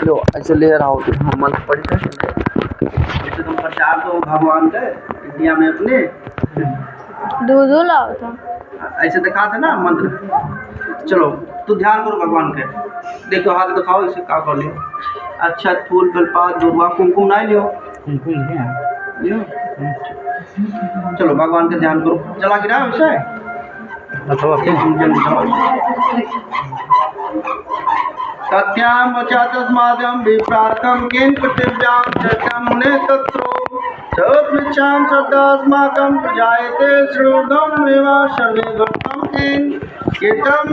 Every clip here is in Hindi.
लो ऐसे ले रहा हो तुम मंत्र पढ़ के जैसे तुम प्रचार दो भगवान के इंडिया में अपने दूध लाओ था ऐसे दिखा था ना मंत्र। चलो तू ध्यान करो भगवान के, देखो हाथ दिखाओ इसे क्या कर लियो। अच्छा फूल बेलपात दुर्वा कुमकुम ना लियो, लियो। चलो भगवान के ध्यान करो, जला गिरा वैसे तथ्याम वचा तस्मादम विप्रातम केन पृथिव्यां चक्रम मुने तत्रो सत्विचां श्रद्धास्माकं प्रजायते श्रुदं रेवा सर्वे भक्तं केन केतम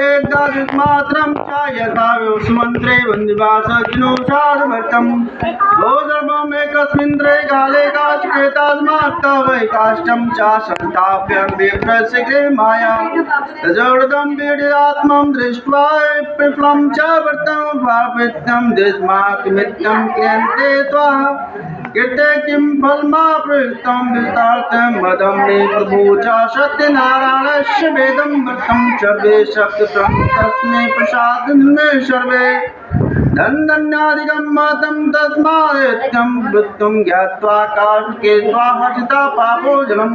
एकदादिमात्रं च यथा विस्मन्त्रे वन्दिवासज्ञो सारभर्तं दोर्भम् एकस्मिन्त्रे काले काष्ठेतास्मात् वै काष्ठं च संस्थाप्य विप्रसिग्रे माया तजोर्दं पीडितात्मं दृष्ट्वा विप्लं च वर्तं भावितं देशमात्मित्यं क्रियन्ते त्वः कीर्ते किं फलमाप्रयुक्तं विस्तारतं मदं मे प्रभु च सत्यनारायणस्य वेदं वर्तं सर्वे शक्तिप्रं तस्मै प्रसादन्मे सर्वे धन्यादिकं मातं तस्मादित्यं वृत्तं ज्ञात्वा काष्ठके हर्षिता पापो जलम।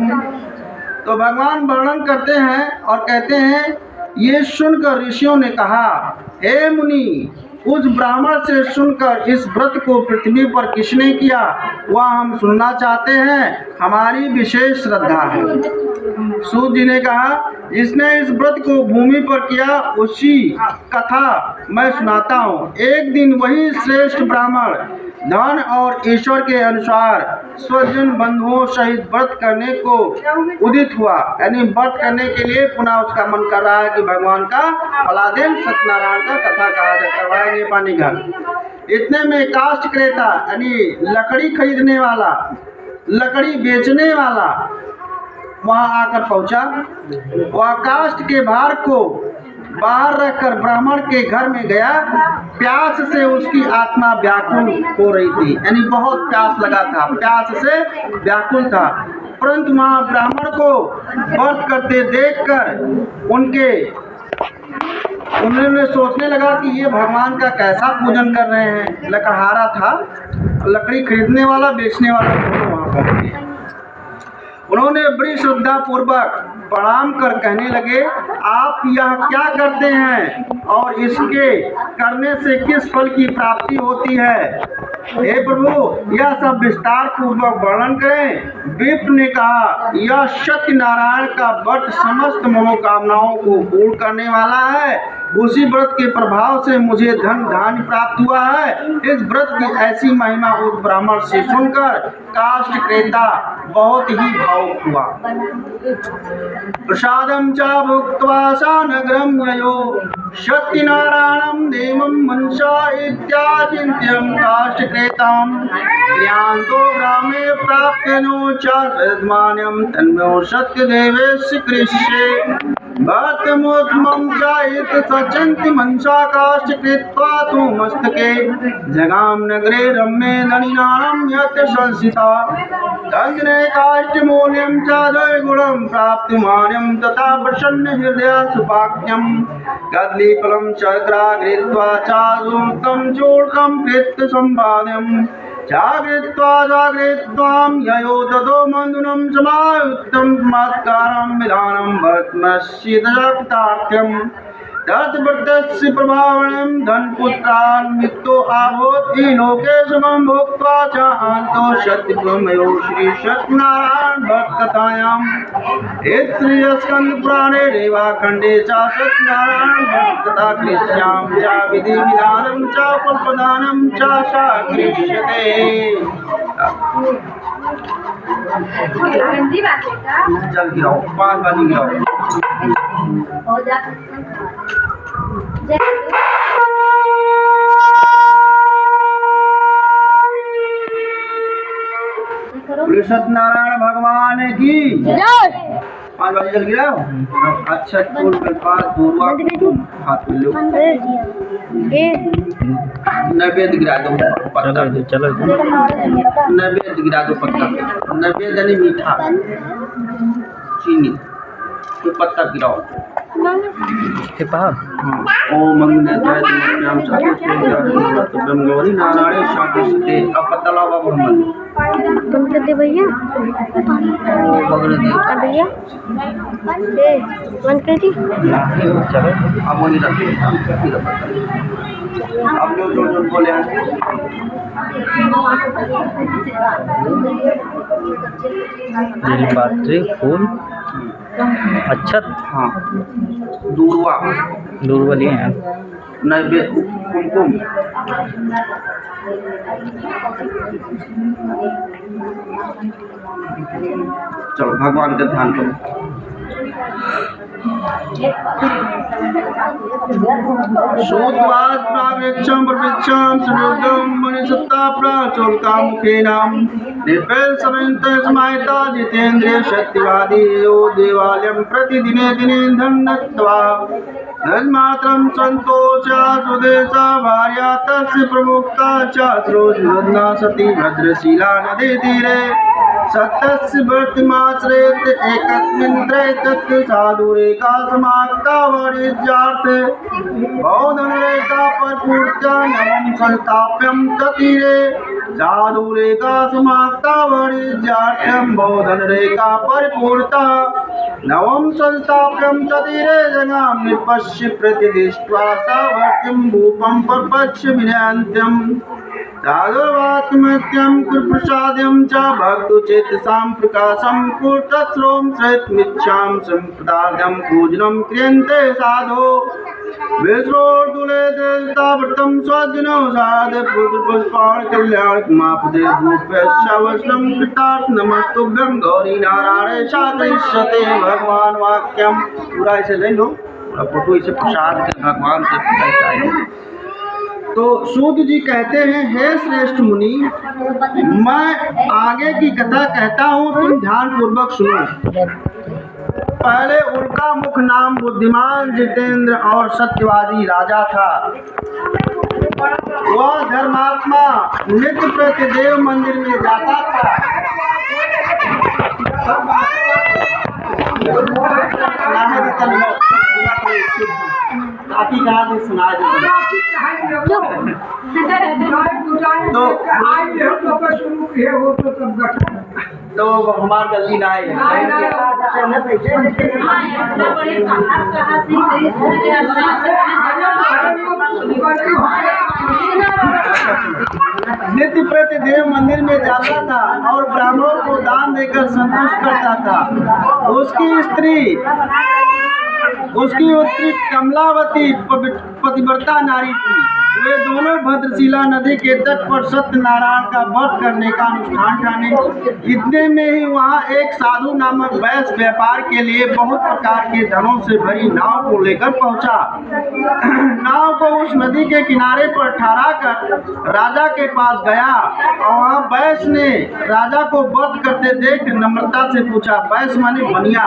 तो भगवान वर्णन करते हैं और कहते हैं, ये सुनकर ऋषियों ने कहा, हे मुनि, उस ब्राह्मण से सुनकर इस व्रत को पृथ्वी पर किसने किया वह हम सुनना चाहते हैं, हमारी विशेष श्रद्धा है। सूत जी ने कहा, जिसने इस व्रत को भूमि पर किया उसी कथा मैं सुनाता हूँ। एक दिन वही श्रेष्ठ ब्राह्मण धन और ईश्वर के अनुसार स्वजन बंधुओं सहित व्रत करने को उदित हुआ, यानी व्रत करने के लिए पुनः उसका मन कर रहा है कि भगवान का फलादेव सत्यनारायण का कथा कहा जाए, करवाएंगे पानी घर। इतने में काष्ठ क्रेता यानी लकड़ी खरीदने वाला, लकड़ी बेचने वाला वहां आकर पहुंचा। वह काष्ठ के भार को बाहर रखकर ब्राह्मण के घर में गया। प्यास से उसकी आत्मा व्याकुल हो रही थी, यानी बहुत प्यास लगा था, प्यास से व्याकुल था। परंतु वहाँ ब्राह्मण को व्रत करते देखकर उन्होंने सोचने लगा कि ये भगवान का कैसा पूजन कर रहे हैं। लकड़हारा था, लकड़ी खरीदने वाला बेचने वाला दोनों वहाँ पर। उन्होंने बड़ी श्रद्धा पूर्वक प्रणाम कर कहने लगे, आप यह क्या करते हैं और इसके करने से किस फल की प्राप्ति होती है? हे प्रभु, यह सब विस्तार पूर्वक वर्णन करें। विप्र ने कहा, यह सत्यनारायण का व्रत समस्त मनोकामनाओं को पूर्ण करने वाला है। उसी व्रत के प्रभाव से मुझे धन धान्य प्राप्त हुआ है। इस व्रत की ऐसी महिमा उस ब्राह्मण से सुनकर काष्ठ क्रेता बहुत ही भावुक हुआ। प्रसादम च भुक्त्वा सा नगरं ययो सत्यनारायणं देवं मनसा इत्याचिन्त्यं काष्ठक्रेतां क्रियान्तो ग्रामे प्राप्तनो च तद्मान्यं तन्मो सत्यदेवस्य कृष्ये भक्तमोत्मं चायित सचन्ति मनसा काष्ठ कृत्वा तु मस्तके जगाम नगरे रम्ये धनिनां यत् संसिता तन्ने काष्ठमूल्यं च द्विगुणं प्राप्तिमान्यं तथा प्रसन्न हृदया सुपाक्यं कदलीफलं च ग्राहृत्वा चारुतं चूर्णं कृत्य सम्पाद्यं जागृत्वां ययो ततो मन्दुनं समायुक्तं चमत्कारं विधानं भस्मशीतशक्तार्थ्यं तद्व्रतस्य प्रभावनं धनपुत्रान्वितो अभूत् लोके सुखं भोक्त्वा च अन्तो सत्यब्रह्मयो श्री सत्यनारायण भक्तकथायाम् श्रीस्कन्दपुराणे रेवाखण्डे च सत्यनारायण भक्तकथा कृष्यां च विधिविधानं च फलप्रदानं च साकृष्यते। जल गिराओ, 5 बाजी गिराओ। सत्यनारायण भगवान की जय। 5 बाजी जल गिराओ। अच्छा फूल बेलपात दूर्वा हाथ में लो, नैवेद्य गिरा दो पत्ता, चलो नैवेद्य गिरा दो पत्ता, नैवेद्य यानी मीठा चीनी, कोई पत्ता गिराओ। हे पहा ओम अग्निदेवाय ब्रह्म गौरी नारायण शांति अब पता लगा मोहम्मद तुम करते भैया भैया बंद कर दी। चलो अब वो नहीं रखिए अब जो बोले हैं बेलपात्री फूल अच्छत हाँ दूरवा दूरवा लिए हैं नैवेद्य कुमकुम चलो भगवान का ध्यान करो। श्रोतवाद प्रागेक्षं प्रवेक्षं सुयोगं मणिसत्ता प्राचोल्कामुखेनां निर्भय समेत समाहिता जितेन्द्रिय शक्तिवादी यो देवालयं प्रतिदिने दिने धन्यत्वा नन्मात्रं सन्तोषा सुदेशा भार्या तस्य प्रमुक्ता च श्रोतृवदना सती भद्रशीला नदी तीरे सत्यस्य वर्तिमाश्रयेत एकस्मिन् त्रैतत् साधुरेखा समाप्ता वाणिज्यार्थे बौद्धनरेखा परपूर्त्या नवं संस्थाप्यं ततीरे साधुरेखा समाप्ता वाणिज्यार्थं बौद्धनरेखा परपूर्ता नवं संस्थाप्यं ततीरे जगां निपश्य प्रतिदिष्ट्वा सावर्तिं भूपं परपक्ष विनयन्त्यम् साधुवात्मत्यं कृप्रसाद्यं च भक्तचेतसां प्रकाशं कुर्तस्रों श्रेतमिच्छां सम्पदार्थं पूजनं क्रियन्ते साधो विश्वोर्दुले देवताव्रतं स्वजनो साध पुत्रपुष्पाण कल्याणमापदे भूपेश्वश्रम कृतार्थ नमस्तुभ्यं गौरी नारायण शाकृष्यते भगवान वाक्यम। पूरा ऐसे ले लो फोटो इसे प्रसाद के भगवान से तो सूत जी कहते हैं हे श्रेष्ठ मुनि मैं आगे की कथा कहता हूँ तुम ध्यान पूर्वक सुनो। पहले उनका मुख नाम बुद्धिमान जितेंद्र और सत्यवादी राजा था। वह धर्मात्मा नित्य प्रति देव मंदिर में जाता था। आपकी कहा थी सुना तो हमार जल्दी ना आए नित्य प्रति देव मंदिर में जाता था और ब्राह्मणों को दान देकर संतुष्ट करता था। उसकी स्त्री कमलावती पतिव्रता नारी थी। वे दोनों भद्रशिला नदी के तट पर सत्यनारायण का व्रत करने का अनुष्ठान ठाने। इतने में ही वहाँ एक साधु नामक वैश्य व्यापार के लिए बहुत प्रकार के धनों से भरी नाव को लेकर पहुँचा। नाव को उस नदी के किनारे पर ठहरा कर राजा के पास गया और वहाँ वैश्य ने राजा को व्रत करते देख नम्रता से पूछा। वैश्य माने बनिया।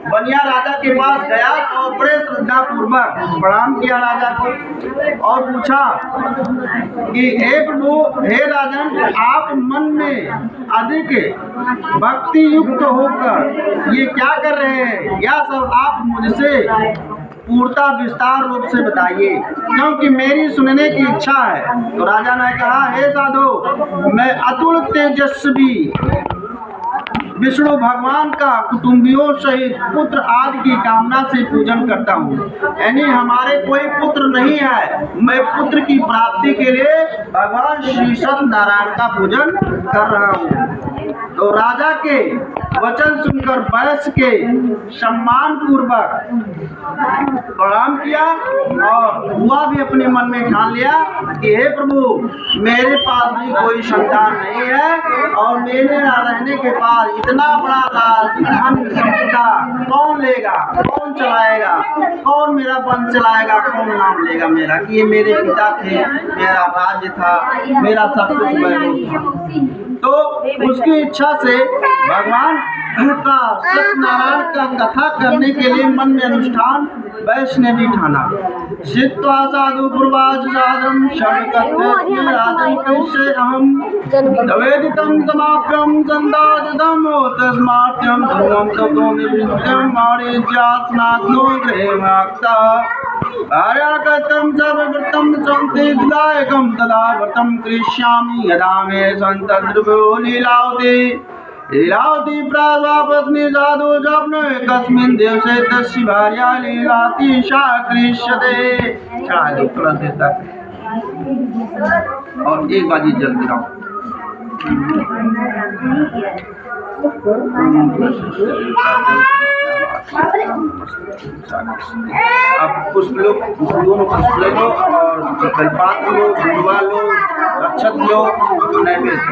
बनिया राजा के पास गया और बड़े श्रद्धा पूर्वक प्रणाम किया राजा को और पूछा कि हे प्रभु, हे राजन, आप मन में अधिक भक्ति युक्त होकर ये क्या कर रहे हैं? यह सब आप मुझसे पूर्णता विस्तार रूप से बताइए क्योंकि मेरी सुनने की इच्छा है। तो राजा ने कहा, हे साधु, मैं अतुल तेजस्वी विष्णु भगवान का कुटुंबियों सहित पुत्र आदि की कामना से पूजन करता हूँ। यानी हमारे कोई पुत्र नहीं है, मैं पुत्र की प्राप्ति के लिए भगवान श्री सत्यनारायण का पूजन कर रहा हूँ। तो राजा के वचन सुनकर वैश्य के सम्मान पूर्वक प्रणाम किया और हुआ भी अपने मन में ठान लिया कि हे प्रभु, मेरे पास भी कोई संतान नहीं है और मेरे न रहने के बाद इतना बड़ा राज धन संपदा कौन लेगा, कौन चलाएगा, कौन मेरा वंश चलाएगा, कौन नाम लेगा मेरा कि ये मेरे पिता थे, मेरा राज्य था, मेरा सब कुछ वैभव था। तो उसकी इच्छा से भगवान का सत्यनारायण का कथा करने के लिए मन में अनुष्ठान वैष्णवी ठाना। सित्वा साधु पूर्वाज साधम शरणकथ्य राजन कृष्य अहम तवेदितं समाप्यं संदादितं तस्मात्यं धर्मं ततो निवृत्तं मारीच्यास्नाग्नो गृहेमाक्ता आर्याकतं सर्ववृत्तं संतिदायकं तदा व्रतं करिष्यामि यदा मे सन्तद्रवो लीलावती प्रावापत्नी साधु स्वप्न कस्मिन् दिवसे तस्य भार्या लीलाति सा कृष्यते। चढ़ा प्लस देता और एक बाजी जल्दी रहो। अब पुष्प लो, दोनों पुष्प ले लो और कलपात लो, फूलवा लो, अक्षत लो, नैवेद्य